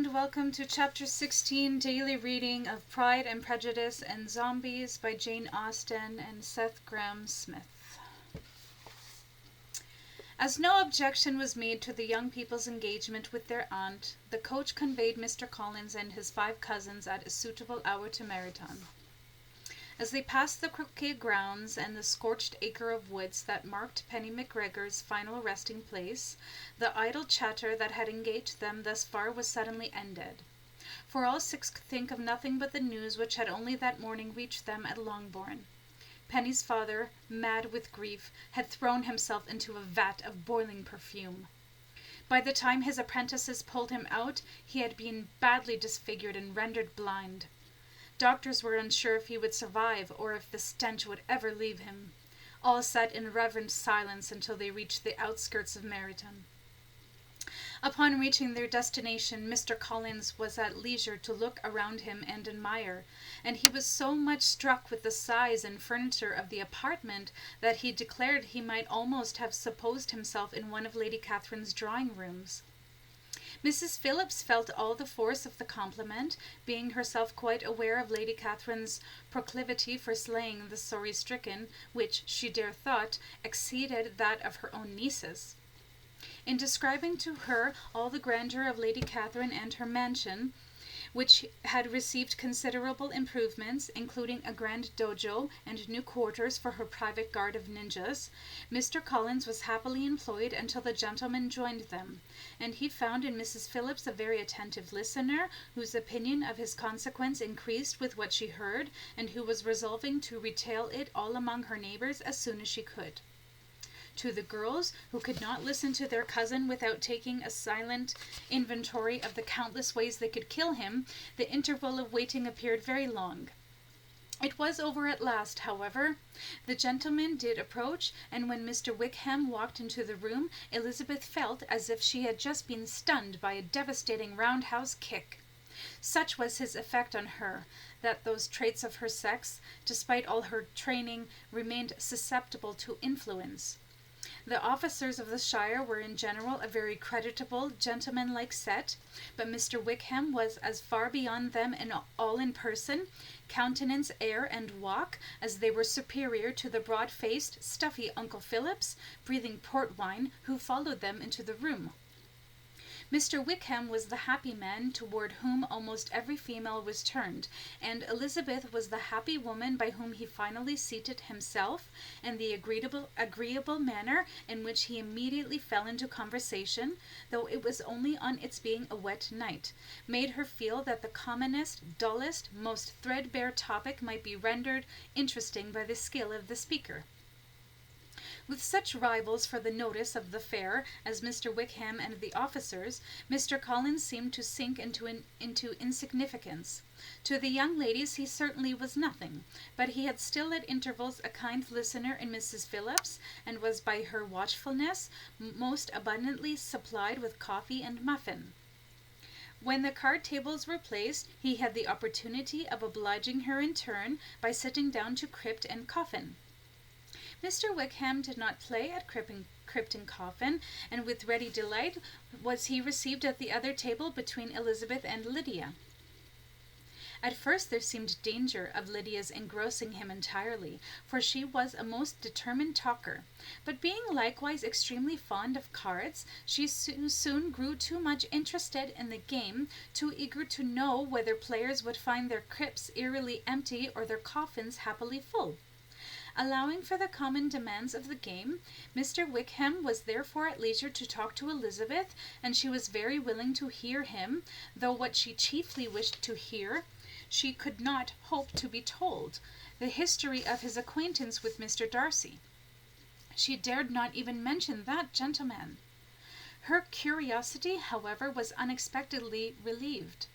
and welcome to Chapter 16, Daily Reading of Pride and Prejudice and Zombies by Jane Austen and Seth Grahame-Smith. As no objection was made to the young people's engagement with their aunt, the coach conveyed Mr. Collins and his 5 cousins at a suitable hour to Meryton. As they passed the croquet grounds and the scorched acre of woods that marked Penny McGregor's final resting place, the idle chatter that had engaged them thus far was suddenly ended. For all 6 could think of nothing but the news which had only that morning reached them at Longbourn. Penny's father, mad with grief, had thrown himself into a vat of boiling perfume. By the time his apprentices pulled him out, he had been badly disfigured and rendered blind. Doctors were unsure if he would survive, or if the stench would ever leave him. All sat in reverent silence until they reached the outskirts of Meryton. Upon reaching their destination, Mr. Collins was at leisure to look around him and admire, and he was so much struck with the size and furniture of the apartment that he declared he might almost have supposed himself in one of Lady Catherine's drawing-rooms. Mrs. Phillips felt all the force of the compliment, being herself quite aware of Lady Catherine's proclivity for slaying the sorry-stricken, which, she dare thought, exceeded that of her own nieces. In describing to her all the grandeur of Lady Catherine and her mansion, which had received considerable improvements, including a grand dojo and new quarters for her private guard of ninjas, Mr. Collins was happily employed until the gentlemen joined them, and he found in Mrs. Phillips a very attentive listener, whose opinion of his consequence increased with what she heard, and who was resolving to retail it all among her neighbours as soon as she could. To the girls, who could not listen to their cousin without taking a silent inventory of the countless ways they could kill him, the interval of waiting appeared very long. It was over at last, however. The gentlemen did approach, and when Mr. Wickham walked into the room, Elizabeth felt as if she had just been stunned by a devastating roundhouse kick. Such was his effect on her, that those traits of her sex, despite all her training, remained susceptible to influence. The officers of the shire were in general a very creditable, gentlemanlike set, but Mr. Wickham was as far beyond them all in person, countenance, air, and walk, as they were superior to the broad-faced, stuffy Uncle Phillips, breathing port wine, who followed them into the room. Mr. Wickham was the happy man toward whom almost every female was turned, and Elizabeth was the happy woman by whom he finally seated himself, and the agreeable manner in which he immediately fell into conversation, though it was only on its being a wet night, made her feel that the commonest, dullest, most threadbare topic might be rendered interesting by the skill of the speaker. With such rivals for the notice of the fair as Mr. Wickham and the officers, Mr. Collins seemed to sink into insignificance. To the young ladies he certainly was nothing, but he had still at intervals a kind listener in Mrs. Phillips, and was by her watchfulness most abundantly supplied with coffee and muffin. When the card tables were placed, he had the opportunity of obliging her in turn by sitting down to crypt and coffin. Mr. Wickham did not play at crypt and coffin, and with ready delight was he received at the other table between Elizabeth and Lydia. At first there seemed danger of Lydia's engrossing him entirely, for she was a most determined talker, but being likewise extremely fond of cards, she soon grew too much interested in the game, too eager to know whether players would find their crypts eerily empty or their coffins happily full. Allowing for the common demands of the game, Mr. Wickham was therefore at leisure to talk to Elizabeth, and she was very willing to hear him, though what she chiefly wished to hear she could not hope to be told, the history of his acquaintance with Mr. Darcy. She dared not even mention that gentleman. Her curiosity, however, was unexpectedly relieved.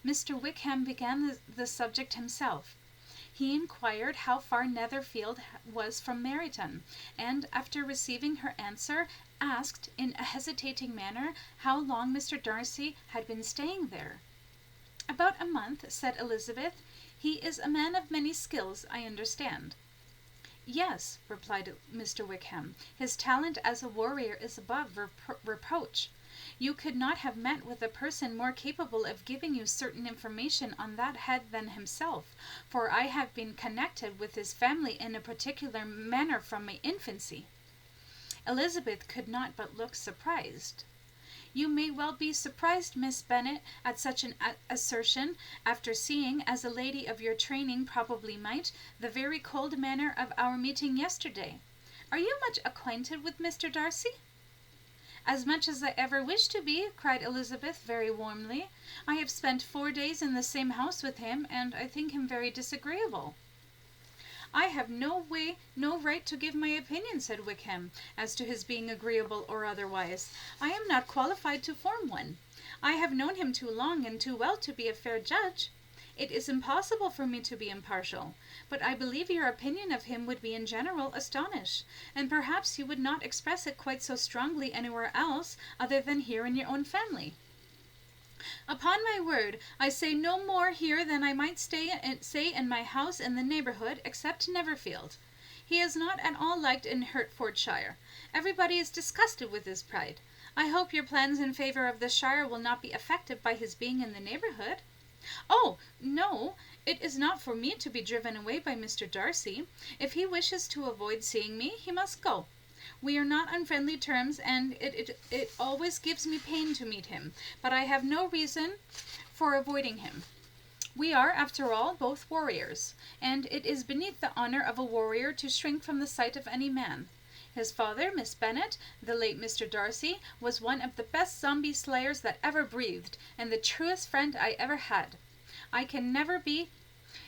Mr. Wickham began the subject himself. He inquired how far Netherfield was from Meryton, and, after receiving her answer, asked, in a hesitating manner, how long Mr. Darcy had been staying there. "About a month," said Elizabeth. "He is a man of many skills, I understand." "Yes," replied Mr. Wickham, "his talent as a warrior is above reproach. You could not have met with a person more capable of giving you certain information on that head than himself, for I have been connected with his family in a particular manner from my infancy." Elizabeth could not but look surprised. "You may well be surprised, Miss Bennet, at such an assertion, after seeing, as a lady of your training probably might, the very cold manner of our meeting yesterday. Are you much acquainted with Mr. Darcy?" "As much as I ever wish to be," cried Elizabeth very warmly. "I have spent 4 days in the same house with him, and I think him very disagreeable." "I have no right to give my opinion," said Wickham, "as to his being agreeable or otherwise. I am not qualified to form one. I have known him too long and too well to be a fair judge. It is impossible for me to be impartial. But I believe your opinion of him would be in general astonished, and perhaps you would not express it quite so strongly anywhere else other than here in your own family." "Upon my word, I say no more here than I might say in my house in the neighbourhood, except Netherfield. He is not at all liked in Hertfordshire. Everybody is disgusted with his pride. I hope your plans in favour of the shire will not be affected by his being in the neighbourhood." "Oh, no, it is not for me to be driven away by Mr. Darcy. If he wishes to avoid seeing me, he must go. We are not on friendly terms, and it always gives me pain to meet him, but I have no reason for avoiding him. We are, after all, both warriors, and it is beneath the honour of a warrior to shrink from the sight of any man. His father, Miss Bennet, the late Mr. Darcy, was one of the best zombie slayers that ever breathed, and the truest friend I ever had. I can never be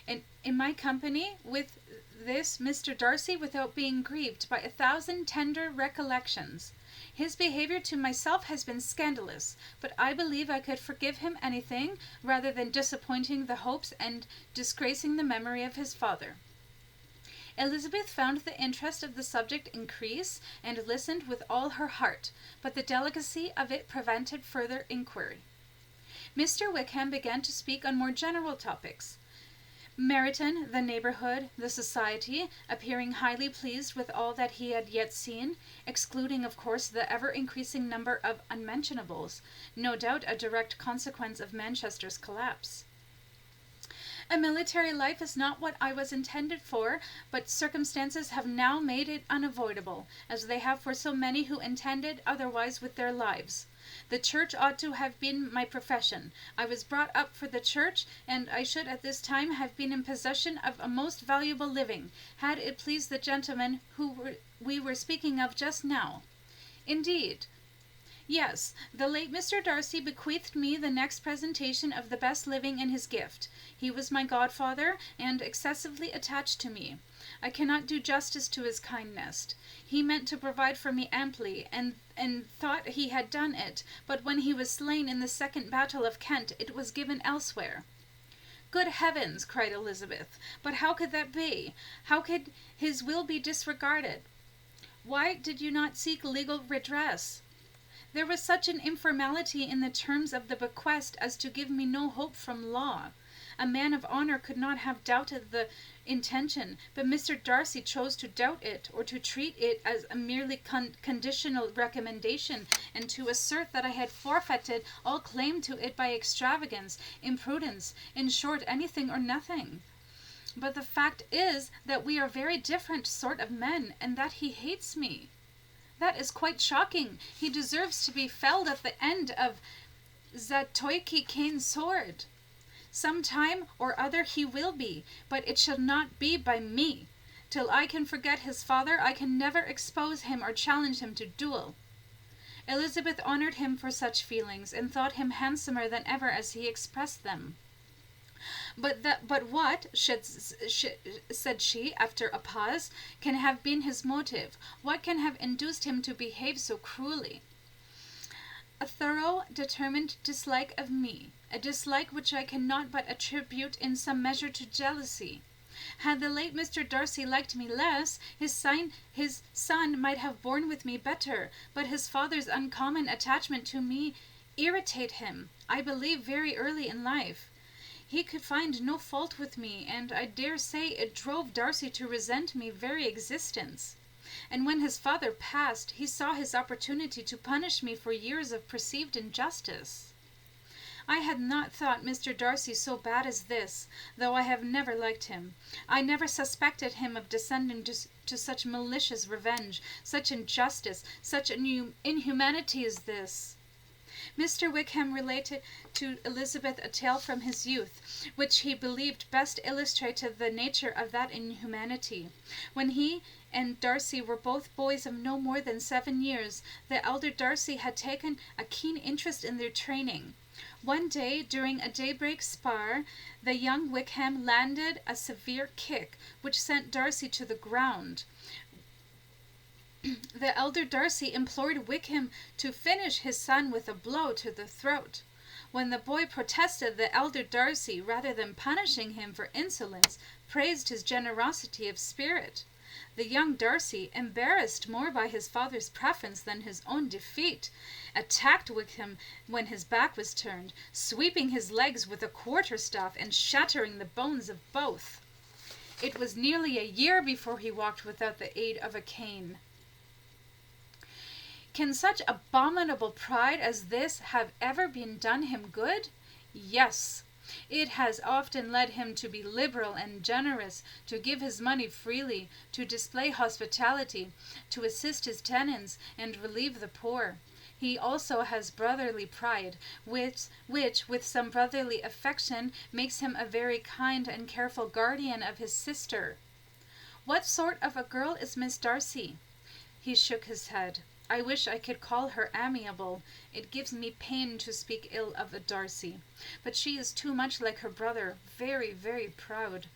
in my company with this Mr. Darcy without being grieved by 1,000 tender recollections. His behaviour to myself has been scandalous, but I believe I could forgive him anything rather than disappointing the hopes and disgracing the memory of his father." Elizabeth found the interest of the subject increase, and listened with all her heart, but the delicacy of it prevented further inquiry. Mr. Wickham began to speak on more general topics. Meryton, the neighbourhood, the society, appearing highly pleased with all that he had yet seen, excluding, of course, the ever-increasing number of unmentionables, no doubt a direct consequence of Manchester's collapse. "A military life is not what I was intended for, but circumstances have now made it unavoidable, as they have for so many who intended otherwise with their lives. The church ought to have been my profession. I was brought up for the church, and I should at this time have been in possession of a most valuable living, had it pleased the gentleman we were speaking of just now." "Indeed." "Yes, the late Mr. Darcy bequeathed me the next presentation of the best living in his gift. He was my godfather, and excessively attached to me. I cannot do justice to his kindness. He meant to provide for me amply, and thought he had done it, but when he was slain in the second battle of Kent, it was given elsewhere." "Good heavens!" cried Elizabeth. "But how could that be? How could his will be disregarded? Why did you not seek legal redress?" "There was such an informality in the terms of the bequest as to give me no hope from law. A man of honour could not have doubted the intention, but Mr. Darcy chose to doubt it, or to treat it as a merely conditional recommendation, and to assert that I had forfeited all claim to it by extravagance, imprudence, in short, anything or nothing. But the fact is that we are very different sort of men, and that he hates me. That is quite shocking. He deserves to be felled at the end of Zatoiki Kane's sword. Some time or other he will be, but it shall not be by me. Till I can forget his father, I can never expose him or challenge him to duel." Elizabeth honoured him for such feelings, and thought him handsomer than ever as he expressed them. But what, said she, after a pause, can have been his motive? What can have induced him to behave so cruelly? "A thorough, determined dislike of me, a dislike which I cannot but attribute in some measure to jealousy. Had the late Mr. Darcy liked me less, his son might have borne with me better, but his father's uncommon attachment to me irritate him, I believe, very early in life. He could find no fault with me, and I dare say it drove Darcy to resent my very existence. And when his father passed, he saw his opportunity to punish me for years of perceived injustice. I had not thought Mr. Darcy so bad as this, though I have never liked him. I never suspected him of descending to such malicious revenge, such injustice, such inhumanity as this. Mr. Wickham related to Elizabeth a tale from his youth, which he believed best illustrated the nature of that inhumanity. When he and Darcy were both boys of no more than 7 years, the elder Darcy had taken a keen interest in their training. One day, during a daybreak spar, the young Wickham landed a severe kick, which sent Darcy to the ground. The elder Darcy implored Wickham to finish his son with a blow to the throat. When the boy protested, the elder Darcy, rather than punishing him for insolence, praised his generosity of spirit. The young Darcy, embarrassed more by his father's preference than his own defeat, attacked Wickham when his back was turned, sweeping his legs with a quarterstaff and shattering the bones of both. It was nearly a year before he walked without the aid of a cane. Can such abominable pride as this have ever been done him good? Yes. It has often led him to be liberal and generous, to give his money freely, to display hospitality, to assist his tenants, and relieve the poor. He also has brotherly pride, which, with some brotherly affection, makes him a very kind and careful guardian of his sister. What sort of a girl is Miss Darcy? He shook his head. I wish I could call her amiable. It gives me pain to speak ill of a Darcy. But she is too much like her brother, very, very proud.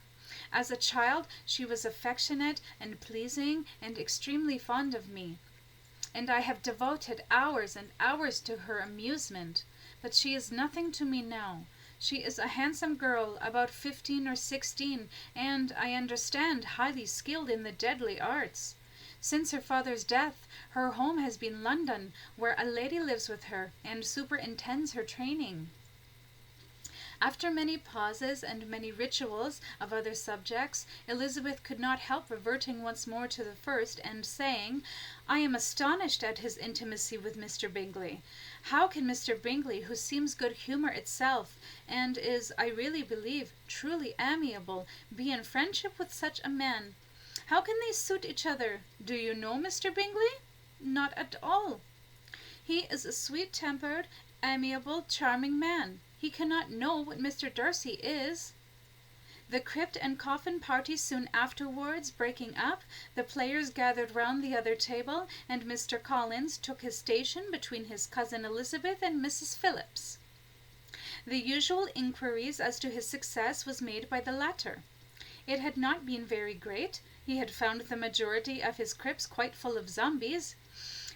As a child, she was affectionate and pleasing and extremely fond of me, and I have devoted hours and hours to her amusement. But she is nothing to me now. She is a handsome girl, about 15 or 16, and, I understand, highly skilled in the deadly arts. Since her father's death, her home has been London, where a lady lives with her and superintends her training. After many pauses and many rituals of other subjects, Elizabeth could not help reverting once more to the first, and saying, I am astonished at his intimacy with Mr. Bingley. How can Mr. Bingley, who seems good humour itself, and is, I really believe, truly amiable, be in friendship with such a man? How can they suit each other? Do you know Mr. Bingley? Not at all. He is a sweet-tempered, amiable, charming man. He cannot know what Mr. Darcy is. The crypt and coffin party soon afterwards breaking up, the players gathered round the other table, and Mr. Collins took his station between his cousin Elizabeth and Mrs. Phillips. The usual inquiries as to his success was made by the latter. It had not been very great. He had found the majority of his crypts quite full of zombies.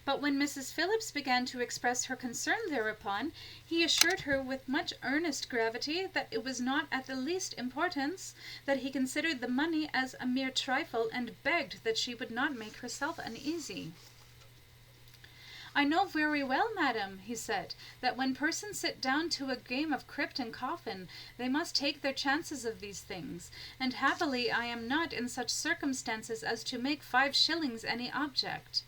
But when Mrs. Phillips began to express her concern thereupon, he assured her with much earnest gravity that it was not at the least importance, that he considered the money as a mere trifle, and begged that she would not make herself uneasy. I know very well, madam, he said, that when persons sit down to a game of crypt and coffin, they must take their chances of these things, and happily I am not in such circumstances as to make 5 shillings any object.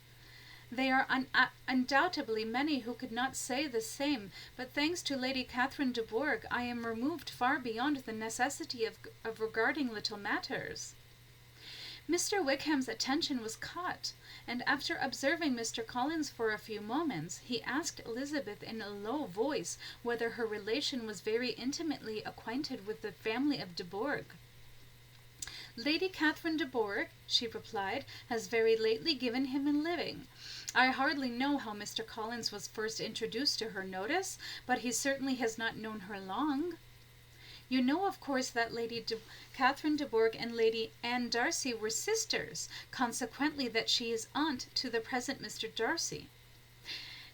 There are undoubtedly many who could not say the same, but thanks to Lady Catherine de Bourgh, I am removed far beyond the necessity of regarding little matters. Mr. Wickham's attention was caught, and after observing Mr. Collins for a few moments, he asked Elizabeth in a low voice whether her relation was very intimately acquainted with the family of de Bourgh. Lady Catherine de Bourgh, she replied, has very lately given him a living. I hardly know how Mr. Collins was first introduced to her notice, but he certainly has not known her long. You know, of course, that Lady Catherine de Bourgh and Lady Anne Darcy were sisters, consequently that she is aunt to the present Mr. Darcy.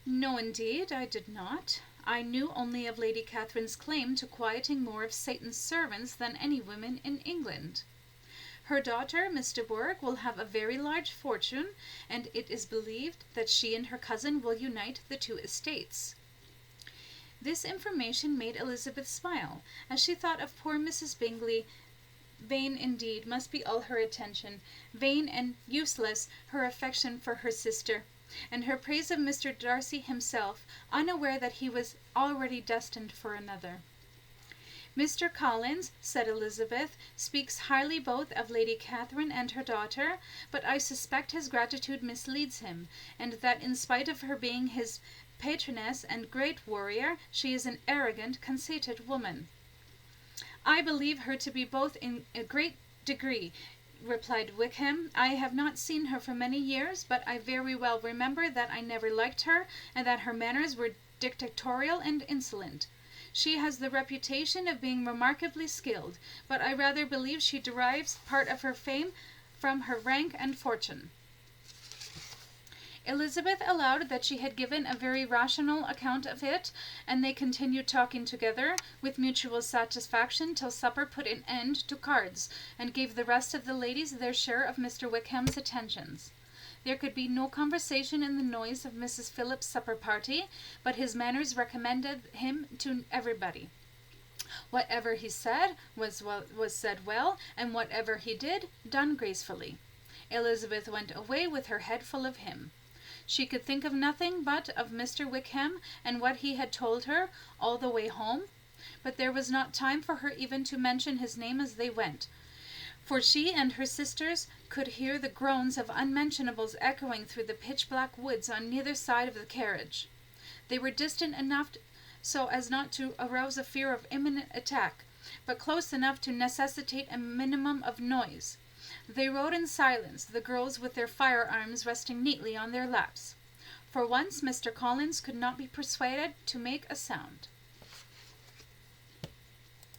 No, indeed, I did not. I knew only of Lady Catherine's claim to quieting more of Satan's servants than any woman in England. Her daughter, Miss de Bourgh, will have a very large fortune, and it is believed that she and her cousin will unite the 2 estates. This information made Elizabeth smile, as she thought of poor Mrs. Bingley, vain indeed must be all her attention, vain and useless her affection for her sister, and her praise of Mr. Darcy himself, unaware that he was already destined for another. Mr. Collins, said Elizabeth, speaks highly both of Lady Catherine and her daughter, but I suspect his gratitude misleads him, and that in spite of her being his patroness and great warrior, she is an arrogant, conceited woman. I believe her to be both in a great degree, replied Wickham. I have not seen her for many years, but I very well remember that I never liked her, and that her manners were dictatorial and insolent. She has the reputation of being remarkably skilled, but I rather believe she derives part of her fame from her rank and fortune. Elizabeth allowed that she had given a very rational account of it, and they continued talking together with mutual satisfaction till supper put an end to cards, and gave the rest of the ladies their share of Mr. Wickham's attentions. There could be no conversation in the noise of Mrs. Phillips's supper party, but his manners recommended him to everybody. Whatever he said was said well, and whatever he did, done gracefully. Elizabeth went away with her head full of him. She could think of nothing but of Mr. Wickham and what he had told her all the way home, but there was not time for her even to mention his name as they went, for she and her sisters could hear the groans of unmentionables echoing through the pitch-black woods on neither side of the carriage. They were distant enough so as not to arouse a fear of imminent attack, but close enough to necessitate a minimum of noise. They rode in silence, the girls with their firearms resting neatly on their laps. For once Mr. Collins could not be persuaded to make a sound.